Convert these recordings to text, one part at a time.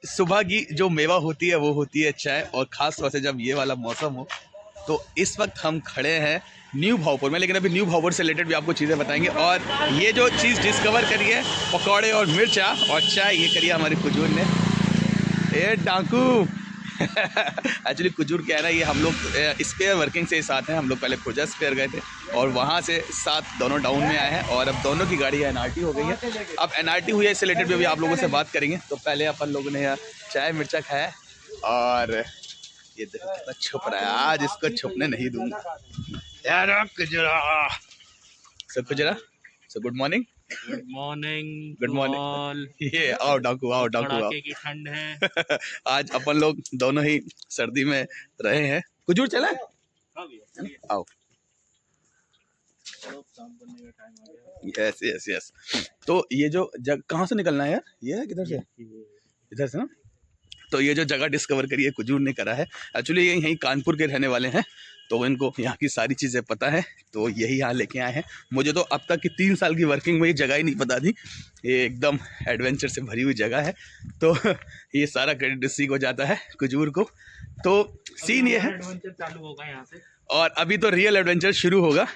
सुबह की जो मेवा होती है वो होती है चाय, और ख़ास तौर से जब ये वाला मौसम हो। तो इस वक्त हम खड़े हैं न्यू भावपुर में, लेकिन अभी न्यू भावपुर से रिलेटेड भी आपको चीज़ें बताएंगे। और ये जो चीज़ डिस्कवर करी है, पकौड़े और मिर्चा और चाय, ये करी है हमारे कुजूर ने। ए डाकू एक्चुअली कुजूर कह रहा है ये हम लोग स्पेयर वर्किंग से साथ हैं। हम लोग पहले खुर्जा स्पेयर गए थे और वहाँ से साथ दोनों डाउन में आए हैं, और अब दोनों की गाड़ी एनआरटी हो गई है। अब एनआरटी हुई है, इससे रिलेटेड भी अभी आप लोगों से बात करेंगे। तो पहले अपन लोगों ने यहाँ चाय मिर्चा खाया, और ये देखो कितना छुप रहा है, आज इसको छुपने नहीं दूंगा यार। कुजरा so good morning. Good morning good to morning. All. ये आओ डाकू, आओ डाकू आओ। कड़ाके की ठंड है। आज अपन लोग दोनों ही सर्दी में रहे हैं। कुजूर चला आओ। Yes yes yes. तो ये जो जग कहाँ से निकलना है यार, ये है किधर से? इधर से ना। तो ये जो जगह डिस्कवर करी है कुजूर ने करा है। एक्चुअली ये यहीं कानपुर के रहने वाले हैं, तो इनको यहाँ की सारी चीज़ें पता है, तो यही यहाँ लेके आए हैं। मुझे तो अब तक की 3 साल की वर्किंग में ये जगह ही नहीं पता थी। ये एकदम एडवेंचर से भरी हुई जगह है, तो ये सारा क्रेडिट इसी को जाता है, कुजूर को। तो सीन ये है, एडवेंचर चालू होगा यहाँ से, और अभी तो रियल एडवेंचर शुरू होगा,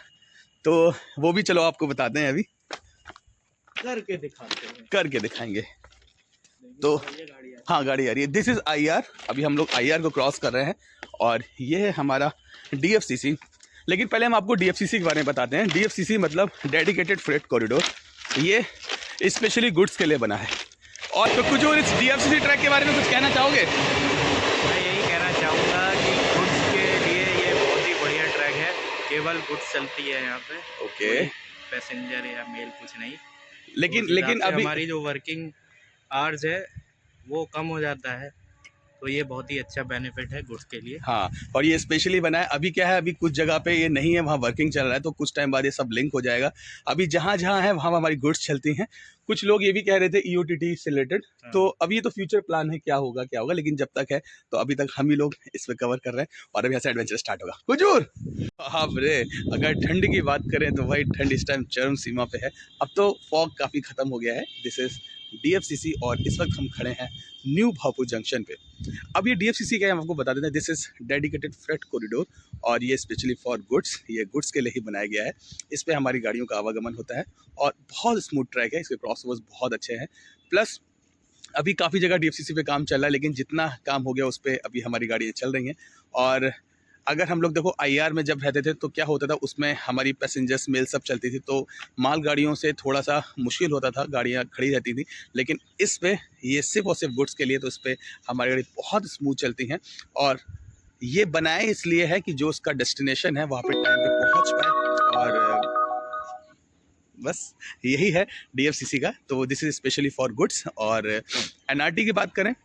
तो वो भी चलो आपको बताते हैं, अभी करके दिखाते हैं, करके दिखाएंगे। तो हाँ गाड़ी आ रही है, दिस इज़ IR। अभी हम लोग IR को क्रॉस कर रहे हैं, और ये है हमारा DFCC। लेकिन पहले हम आपको DFCC के बारे में बताते हैं। DFCC मतलब डेडिकेटेड फ्रेट कॉरिडोर। ये स्पेशली गुड्स के लिए बना है। और तो कुछ और इस DFCC ट्रैक के बारे में कुछ कहना चाहोगे? मैं यही कहना चाहूँगा कि गुड्स के लिए ये बहुत ही बढ़िया ट्रैक है। केवल गुड्स चलती है यहाँ पे, ओके। पैसेंजर या मेल कुछ नहीं। लेकिन तो अभी हमारी जो वर्किंग आवर्स है वो कम हो जाता है, तो ये बहुत ही अच्छा बेनिफिट है गुड्स के लिए। हाँ, और ये स्पेशली बना है। अभी क्या है, अभी कुछ जगह पे ये नहीं है, वहाँ वर्किंग चल रहा है, तो कुछ टाइम बाद ये सब लिंक हो जाएगा। अभी जहाँ जहाँ है वहाँ हमारी गुड्स चलती हैं। कुछ लोग ये भी कह रहे थे EOTT से रिलेटेड, तो अभी ये तो फ्यूचर प्लान है, क्या होगा क्या होगा, लेकिन जब तक है तो अभी तक हम ही लोग इस पर कवर कर रहे हैं, और अभी ऐसा एडवेंचर स्टार्ट होगा। कुजूर हाँ रे, अगर ठंड की बात करें तो भाई ठंड इस टाइम चरम सीमा पे है। अब तो फॉग काफ़ी ख़त्म हो गया है। दिस इज़ DFCC, और इस वक्त हम खड़े हैं न्यू भावपुर जंक्शन पे। अब ये DFCC क्या है हम आपको बता देते हैं। This is dedicated freight corridor, और ये स्पेशली फॉर गुड्स, ये गुड्स के लिए ही बनाया गया है। इस पे हमारी गाड़ियों का आवागमन होता है, और बहुत स्मूथ ट्रैक है, इसके क्रॉसओवर्स बहुत अच्छे हैं। प्लस अभी काफ़ी जगह DFCC पे काम चल रहा है, लेकिन जितना काम हो गया उस पर अभी हमारी गाड़ियाँ चल रही हैं। और अगर हम लोग देखो IR में जब रहते थे तो क्या होता था, उसमें हमारी पैसेंजर्स मेल सब चलती थी, तो माल गाड़ियों से थोड़ा सा मुश्किल होता था, गाड़ियाँ खड़ी रहती थी। लेकिन इस पे ये सिर्फ और सिर्फ गुड्स के लिए, तो इस पर हमारी गाड़ी बहुत स्मूथ चलती हैं। और ये बनाए इसलिए है कि जो उसका डेस्टिनेशन है वहाँ पे टाइम पे पहुँच पाए, और बस यही है DFCC का। तो this is specially for goods. और NRT की बात करें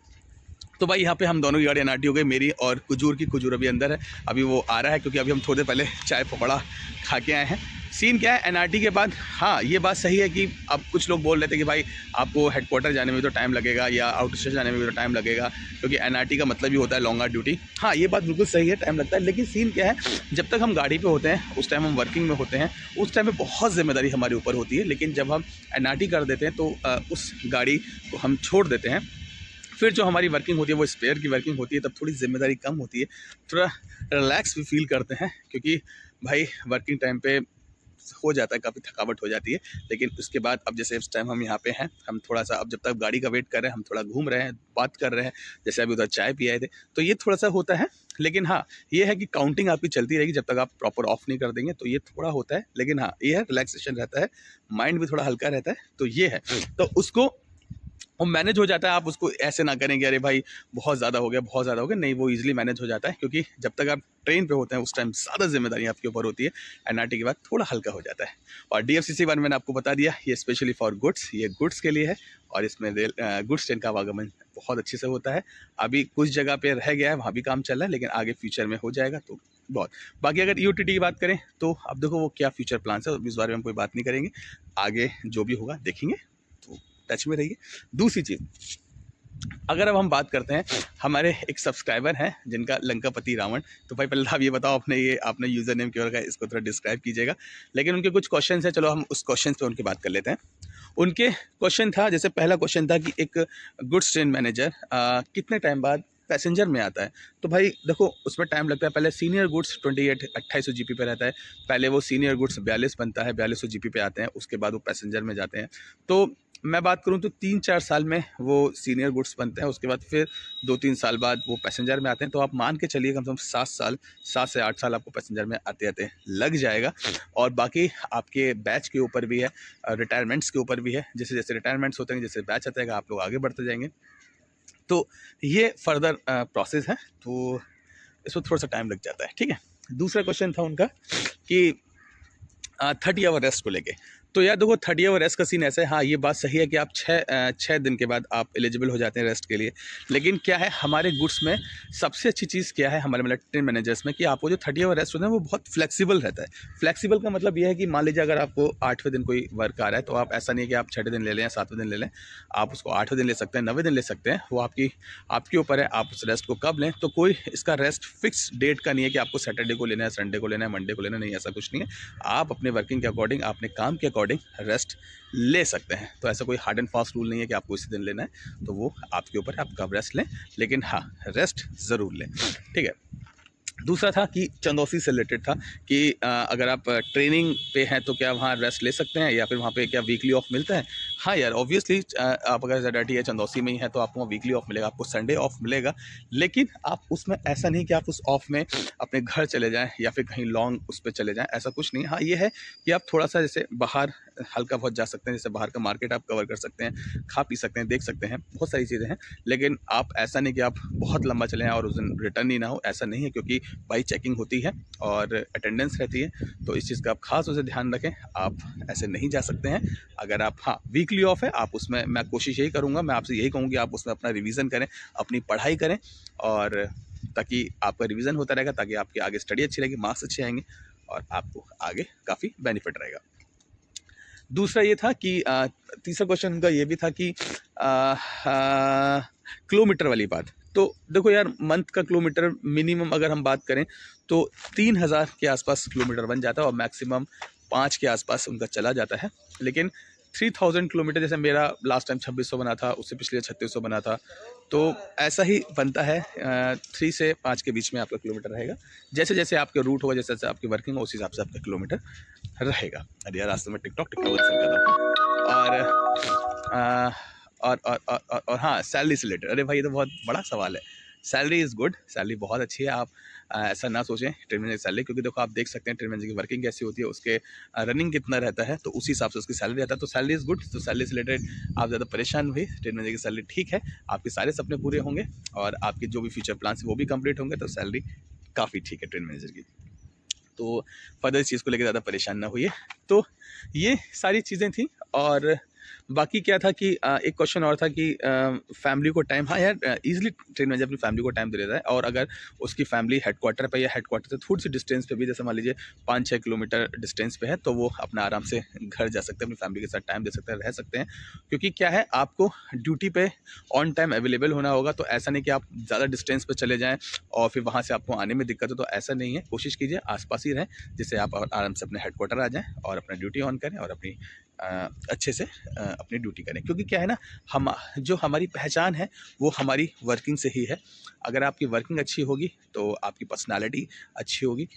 तो भाई यहाँ पे हम दोनों की गाड़ी NRT हो गई, मेरी और कुजूर की। कुजूर अभी अंदर है, अभी वो आ रहा है, क्योंकि अभी हम थोड़ी देर पहले चाय पकौड़ा खा के आए हैं। सीन क्या है NRT के बाद, हाँ ये बात सही है कि अब कुछ लोग बोल रहे थे कि भाई आपको हेडक्वार्टर जाने में भी तो टाइम लगेगा, या आउट स्टेशन जाने में भी तो टाइम लगेगा, क्योंकि NRT का मतलब ही होता है लॉन्गर ड्यूटी। हाँ ये बात बिल्कुल सही है, टाइम लगता है। लेकिन सीन क्या है, जब तक हम गाड़ी पे होते हैं, उस टाइम हम वर्किंग में होते हैं, उस टाइम में बहुत जिम्मेदारी हमारे ऊपर होती है। लेकिन जब हम NRT कर देते हैं तो उस गाड़ी को हम छोड़ देते हैं। फिर जो हमारी वर्किंग होती है वो स्पेयर की वर्किंग होती है, तब थोड़ी जिम्मेदारी कम होती है, थोड़ा रिलैक्स भी फील करते हैं, क्योंकि भाई वर्किंग टाइम पे हो जाता है, काफ़ी थकावट हो जाती है। लेकिन उसके बाद अब जैसे इस टाइम हम यहाँ पे हैं, हम थोड़ा सा अब जब तक गाड़ी का वेट कर रहे हैं, हम थोड़ा घूम रहे हैं, बात कर रहे हैं, जैसे अभी उधर चाय पी आए थे, तो ये थोड़ा सा होता है। लेकिन हाँ ये है कि काउंटिंग आपकी चलती रहेगी जब तक आप प्रॉपर ऑफ नहीं कर देंगे, तो ये थोड़ा होता है। लेकिन हाँ ये है, रिलैक्सेशन रहता है, माइंड भी थोड़ा हल्का रहता है, तो ये है। तो उसको वो मैनेज हो जाता है। आप उसको ऐसे ना करें कि अरे भाई बहुत ज़्यादा हो गया, बहुत ज़्यादा हो गया, नहीं, वो इजीली मैनेज हो जाता है, क्योंकि जब तक आप ट्रेन पे होते हैं उस टाइम ज़्यादा जिम्मेदारी आपके ऊपर होती है। NRT के बाद थोड़ा हल्का हो जाता है। और DFCC के बारे में मैंने आपको बता दिया, ये स्पेशली फॉर गुड्स, ये गुड्स के लिए है, और इसमें गुड्स ट्रेन का आवागमन बहुत अच्छे से होता है। अभी कुछ जगह पे रह गया है, वहाँ भी काम चल रहा है, लेकिन आगे फ्यूचर में हो जाएगा, तो बहुत। बाकी अगर EOTT की बात करें तो अब देखो वो क्या फ्यूचर प्लान है, इस बारे में हम कोई बात नहीं करेंगे, आगे जो भी होगा देखेंगे, तो टच में रहिए। दूसरी चीज़, अगर अब हम बात करते हैं, हमारे एक सब्सक्राइबर हैं जिनका लंकापति रावण, तो भाई पहले आप ये बताओ, आपने यूज़र नेम क्यों रखा है, इसको थोड़ा डिस्क्राइब कीजिएगा। लेकिन उनके कुछ क्वेश्चंस हैं, चलो हम उस क्वेश्चन पे उनकी बात कर लेते हैं। उनके क्वेश्चन था, जैसे पहला क्वेश्चन था कि एक गुड्स ट्रेन मैनेजर कितने टाइम बाद पैसेंजर में आता है। तो भाई देखो उसमें टाइम लगता है। पहले सीनियर गुड्स 2800 जीपी पे रहता है, पहले वो सीनियर गुड्स 42 बनता है, 4200 जीपी पे आते हैं, उसके बाद वो पैसेंजर में जाते हैं। तो मैं बात करूं तो 3-4 साल में वो सीनियर गुड्स बनते हैं, उसके बाद फिर 2-3 साल बाद वो पैसेंजर में आते हैं। तो आप मान के चलिए कम से कम 7 से 8 साल आपको पैसेंजर में आते आते लग जाएगा। और बाकी आपके बैच के ऊपर भी है, रिटायरमेंट्स के ऊपर भी है। जैसे जैसे रिटायरमेंट्स होते हैं, जैसे बैच आता है, आप लोग आगे बढ़ते जाएंगे। तो ये फर्दर प्रोसेस है, तो इसमें थोड़ा सा टाइम लग जाता है। ठीक है। दूसरा क्वेश्चन था उनका कि 30 आवर रेस्ट को लेके। तो यार देखो 30 आवर रेस्ट का सीन ऐसा है, हाँ ये बात सही है कि आप 6 दिन के बाद आप एलिजिबल हो जाते हैं रेस्ट के लिए। लेकिन क्या है हमारे गुड्स में सबसे अच्छी चीज़ क्या है हमारे मतलब ट्रेन मैनेजर्स में, कि आपको जो 30 आवर रेस्ट होता है वो बहुत फ्लेक्सिबल रहता है। फ्लेक्सिबल का मतलब ये है कि मान लीजिए अगर आपको 8वें दिन कोई वर्क आ रहा है, तो आप ऐसा नहीं है कि आप 6वें दिन ले लें या 7वें दिन ले लें, आप उसको 8वें दिन ले सकते हैं, 9वें दिन ले सकते हैं। वो आपके ऊपर है, आप उस रेस्ट को कब लें। तो कोई इसका रेस्ट फिक्स डेट का नहीं है कि आपको सैटरडे को लेना है, संडे को लेना है, मंडे को लेना है, नहीं ऐसा कुछ नहीं है। आप अपने वर्किंग के अकॉर्डिंग, अपने काम के अकॉर्डिंग रेस्ट ले सकते हैं। तो ऐसा कोई हार्ड एंड फास्ट रूल नहीं है कि आपको इसी दिन लेना है, तो वो आपके ऊपर है, आप कब रेस्ट लें, लेकिन हाँ रेस्ट ज़रूर लें। ठीक है। दूसरा था कि चंदौसी से रिलेटेड था कि अगर आप ट्रेनिंग पे हैं तो क्या वहाँ रेस्ट ले सकते हैं, या फिर वहाँ पे क्या वीकली ऑफ मिलता है। हाँ यार ऑब्वियसली आप अगर ZRT या चंदौसी में ही हैं तो आपको वहाँ वीकली ऑफ मिलेगा, आपको संडे ऑफ मिलेगा। लेकिन आप उसमें ऐसा नहीं कि आप उस ऑफ में अपने घर चले जाएं या फिर कहीं लॉन्ग उस पर चले जाएं, ऐसा कुछ नहीं। हाँ ये है कि आप थोड़ा सा जैसे बाहर हल्का बहुत जा सकते हैं, जैसे बाहर का मार्केट आप कवर कर सकते हैं, खा पी सकते हैं, देख सकते हैं, बहुत सारी चीज़ें हैं। लेकिन आप ऐसा नहीं कि आप बहुत लंबा चले और उस दिन रिटर्न ही ना हो, ऐसा नहीं है, क्योंकि भाई चेकिंग होती है और अटेंडेंस रहती है। तो इस चीज़ का आप खास उसे ध्यान रखें, आप ऐसे नहीं जा सकते हैं। अगर आप हाँ वीकली ऑफ है, आप उसमें मैं कोशिश यही करूँगा, मैं आपसे यही कहूँगी आप उसमें अपना रिवीजन करें, अपनी पढ़ाई करें, और ताकि आपका रिवीजन होता रहेगा, ताकि आपकी आगे स्टडी अच्छी रहेगी, मार्क्स अच्छे आएंगे और आपको आगे काफ़ी बेनिफिट रहेगा। दूसरा ये था कि तीसरा क्वेश्चन उनका ये भी था कि किलोमीटर वाली बात। तो देखो यार मंथ का किलोमीटर मिनिमम अगर हम बात करें तो 3000 के आसपास किलोमीटर बन जाता है, और मैक्सिमम 5 के आसपास उनका चला जाता है। लेकिन 3000 किलोमीटर, जैसे मेरा लास्ट टाइम 2600 बना था, उससे पिछले 3600 बना था, तो ऐसा ही बनता है। 3 से 5 के बीच में आपका किलोमीटर रहेगा। जैसे जैसे आपके रूट होगा, जैसे जैसे आपकी वर्किंग हो, उस हिसाब से आपका किलोमीटर रहेगा। अरे यार रास्ते में टिकटॉक कर रहा हूँ। आ, और हाँ सैलरी से रिलेटेड, अरे भाई ये तो बहुत बड़ा सवाल है। सैलरी इज़ गुड, सैलरी बहुत अच्छी है। आप ऐसा ना सोचें ट्रेन मैनेजर की सैलरी, क्योंकि देखो आप देख सकते हैं ट्रेन मैनेजर की वर्किंग कैसी होती है, उसके रनिंग कितना रहता है, तो उसी हिसाब से उसकी सैलरी रहता है। तो सैलरी इज़ गुड, तो सैलरी से रिलेटेड आप ज़्यादा परेशान हुए, ट्रेन मैनेजर की सैलरी ठीक है, आपके सारे सपने पूरे होंगे और आपके जो भी फ्यूचर प्लान है वो भी कंप्लीट होंगे। तो सैलरी काफ़ी ठीक है ट्रेन मैनेजर की। तो फर्दर इस चीज़ को लेकर ज़्यादा परेशान ना होइए। तो ये सारी चीज़ें थी। और बाकी क्या था कि एक क्वेश्चन और था कि फैमिली को टाइम, हाँ यार ईजिली ट्रेन मैनेजर अपनी फैमिली को टाइम दे देता है। और अगर उसकी फैमिली हेडक्वार्टर पे या हेडक्वार्टर से थोड़ी सी डिस्टेंस पे भी, जैसे मान लीजिए 5-6 किलोमीटर डिस्टेंस पे है, तो वो अपना आराम से घर जा सकते हैं, अपनी फैमिली के साथ टाइम दे सकते हैं, रह सकते हैं। क्योंकि क्या है आपको ड्यूटी पे ऑन टाइम अवेलेबल होना होगा। तो ऐसा नहीं कि आप ज़्यादा डिस्टेंस पे चले जाएँ और फिर वहाँ से आपको आने में दिक्कत हो, तो ऐसा नहीं है। कोशिश कीजिए आसपास ही रहें, जिससे आप आराम से अपने हेडक्वार्टर आ जाएँ और अपना ड्यूटी ऑन करें और अपनी अच्छे से अपनी ड्यूटी करें। क्योंकि क्या है ना, हम जो हमारी पहचान है वो हमारी वर्किंग से ही है। अगर आपकी वर्किंग अच्छी होगी तो आपकी पर्सनालिटी अच्छी होगी।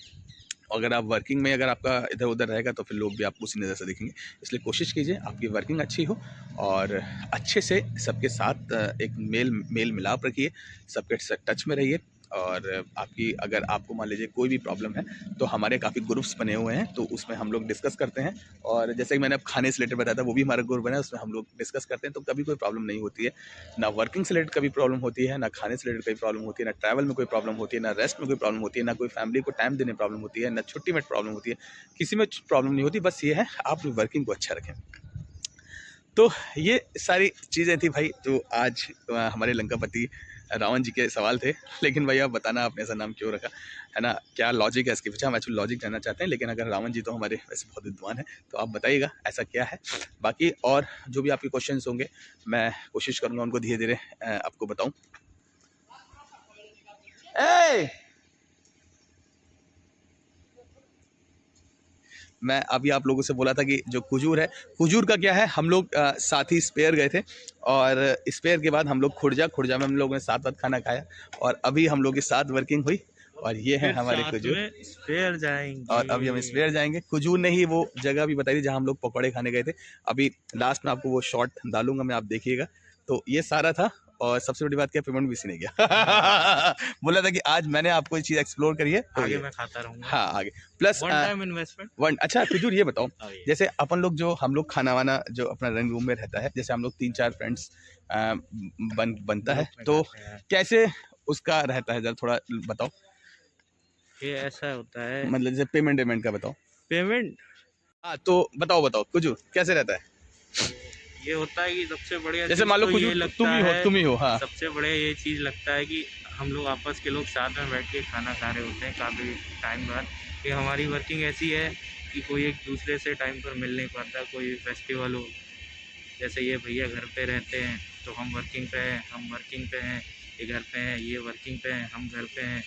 अगर आप वर्किंग में अगर आपका इधर उधर रहेगा तो फिर लोग भी आपको उसी नज़र से देखेंगे। इसलिए कोशिश कीजिए आपकी वर्किंग अच्छी हो और अच्छे से सबके साथ एक मेल मिलाप रखिए, सबके साथ टच में रहिए। और आपकी अगर आपको मान लीजिए कोई भी प्रॉब्लम है तो हमारे काफ़ी ग्रुप्स बने हुए हैं, तो उसमें हम लोग डिस्कस करते हैं। और जैसे कि मैंने अब खाने से रिलेटेड बताया था, वो भी हमारा ग्रुप बना है, उसमें हम लोग डिस्कस करते हैं। तो कभी कोई प्रॉब्लम नहीं होती है, ना वर्किंग से रिलेटेड कभी प्रॉब्लम होती है, ना खाने से रिलेटेड कोई प्रॉब्लम होती है, ना ट्रैवल में कोई प्रॉब्लम होती है, ना रेस्ट में कोई प्रॉब्लम होती है, ना कोई फैमिली को टाइम देने में प्रॉब्लम होती है, ना छुट्टी में प्रॉब्लम होती है। किसी में प्रॉब्लम नहीं होती, बस ये है आप अपनी वर्किंग को अच्छा रखें। तो ये सारी चीज़ें थी भाई, जो आज हमारे लंकापति रावण जी के सवाल थे। लेकिन भैया बताना आपने ऐसा नाम क्यों रखा, है ना, क्या लॉजिक है इसके पीछे, हम एक्चुअली लॉजिक जानना चाहते हैं। लेकिन अगर रावण जी तो हमारे वैसे बहुत विद्वान हैं, तो आप बताइएगा ऐसा क्या है। बाकी और जो भी आपके क्वेश्चंस होंगे मैं कोशिश करूँगा उनको धीरे धीरे आपको बताऊँ। मैं अभी आप लोगों से बोला था कि जो कुजूर है, कुजूर का क्या है, हम लोग साथ ही स्पेयर गए थे और स्पेयर के बाद हम लोग खुर्जा में हम लोगों ने साथ साथ खाना खाया और अभी हम लोग के साथ वर्किंग हुई और ये है हमारे कुजूर। स्पेयर जाएंगे और अभी हम स्पेयर जाएंगे। कुजूर ने ही वो जगह भी बताई थी जहाँ हम लोग पकौड़े खाने गए थे। अभी लास्ट में आपको वो शॉट डालूंगा मैं, आप देखिएगा। तो ये सारा था और सबसे बड़ी बात क्या, पेमेंट भी इसी ने किया। बोला था कि आज मैंने आपको ये चीज़ एक्सप्लोर करी है तो आगे ये। मैं खाता रहूंगा। हाँ आगे plus one time investment. One. अच्छा कुजूर ये बताओ, हाँ भैया। जैसे अपन लोग जो हम लोग खाना वाना जो अपना रंग रूम में रहता है, जैसे हम लोग 3-4 फ्रेंड्स बनता है, ग्रुप में तो खाते हैं। कैसे उसका रहता है, जरा थोड़ा बताओ। ये ऐसा होता है मतलब जैसे पेमेंट का बताओ। पेमेंट। हाँ तो बताओ कुजूर कैसे रहता है। ये होता है कि सबसे बढ़िया जैसे चीज़ मान लो तो कुछ ये लगता है, तुम ही हो। हाँ सबसे बढ़िया ये चीज़ लगता है कि हम लोग आपस के लोग साथ में बैठ के खाना खा रहे होते हैं काफ़ी टाइम बाद। कि हमारी वर्किंग ऐसी है कि कोई एक दूसरे से टाइम पर मिल नहीं पाता। कोई फेस्टिवल हो, जैसे ये भैया घर पे रहते हैं तो हम वर्किंग पे हैं, हम वर्किंग पे हैं, ये घर पे हैं, ये वर्किंग पे हैं, हम घर पे हैं।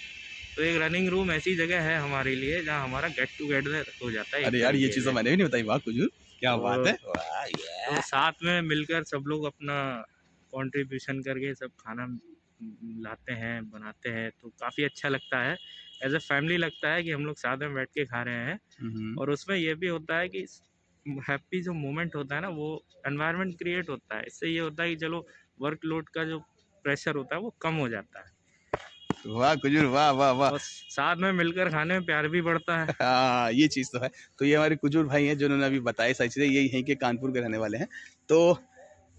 तो एक रनिंग रूम ऐसी जगह है हमारे लिए जहाँ हमारा गेट टुगेदर हो जाता है एक अरे यार ये तरीके चीज़ तो से। मैंने भी नहीं बताई। वाह कुजूर क्या बात है। तो वाह तो साथ में मिलकर सब लोग अपना कंट्रीब्यूशन करके सब खाना लाते हैं, बनाते हैं, तो काफ़ी अच्छा लगता है। एज अ फैमिली लगता है कि हम लोग साथ में बैठ के खा रहे हैं। और उसमें ये भी होता है कि हैप्पी जो मोमेंट होता है ना, वो एनवायरनमेंट क्रिएट होता है। इससे ये होता है कि चलो वर्कलोड का जो प्रेशर होता है वो कम हो जाता है वाह कुजूर वाह वाह वाह। और साथ में मिलकर खाने में प्यार भी बढ़ता है। हाँ ये चीज़ तो है। तो ये हमारे कुजूर भाई हैं जिन्होंने अभी बताई सारी चीज़ें, ये यहीं के कानपुर के रहने वाले हैं। तो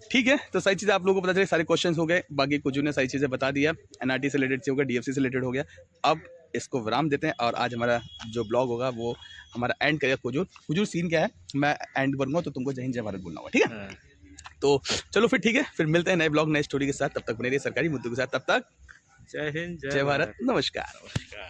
ठीक है, तो सारी चीज़ें आप लोगों को पता चली, सारे क्वेश्चंस हो गए, बाकी कुजूर ने सारी चीज़ें बता दिया। एनआरटी से रिलेटेड हो गया, डीएफसी से रिलेटेड हो गया। अब इसको विराम देते हैं और आज हमारा जो ब्लॉग होगा वो हमारा एंड करेगा कुजूर। कुजूर सीन क्या है, मैं एंड करूँगा तो तुमको जय हिंद जय भारत बोलना होगा, ठीक है। हाँ। तो चलो फिर ठीक है, फिर मिलते हैं नए ब्लॉग नए स्टोरी के साथ। तब तक बने रहिए सरकारी मुद्दों के साथ। तब तक जय हिंद जय भारत, नमस्कार। नमस्कार।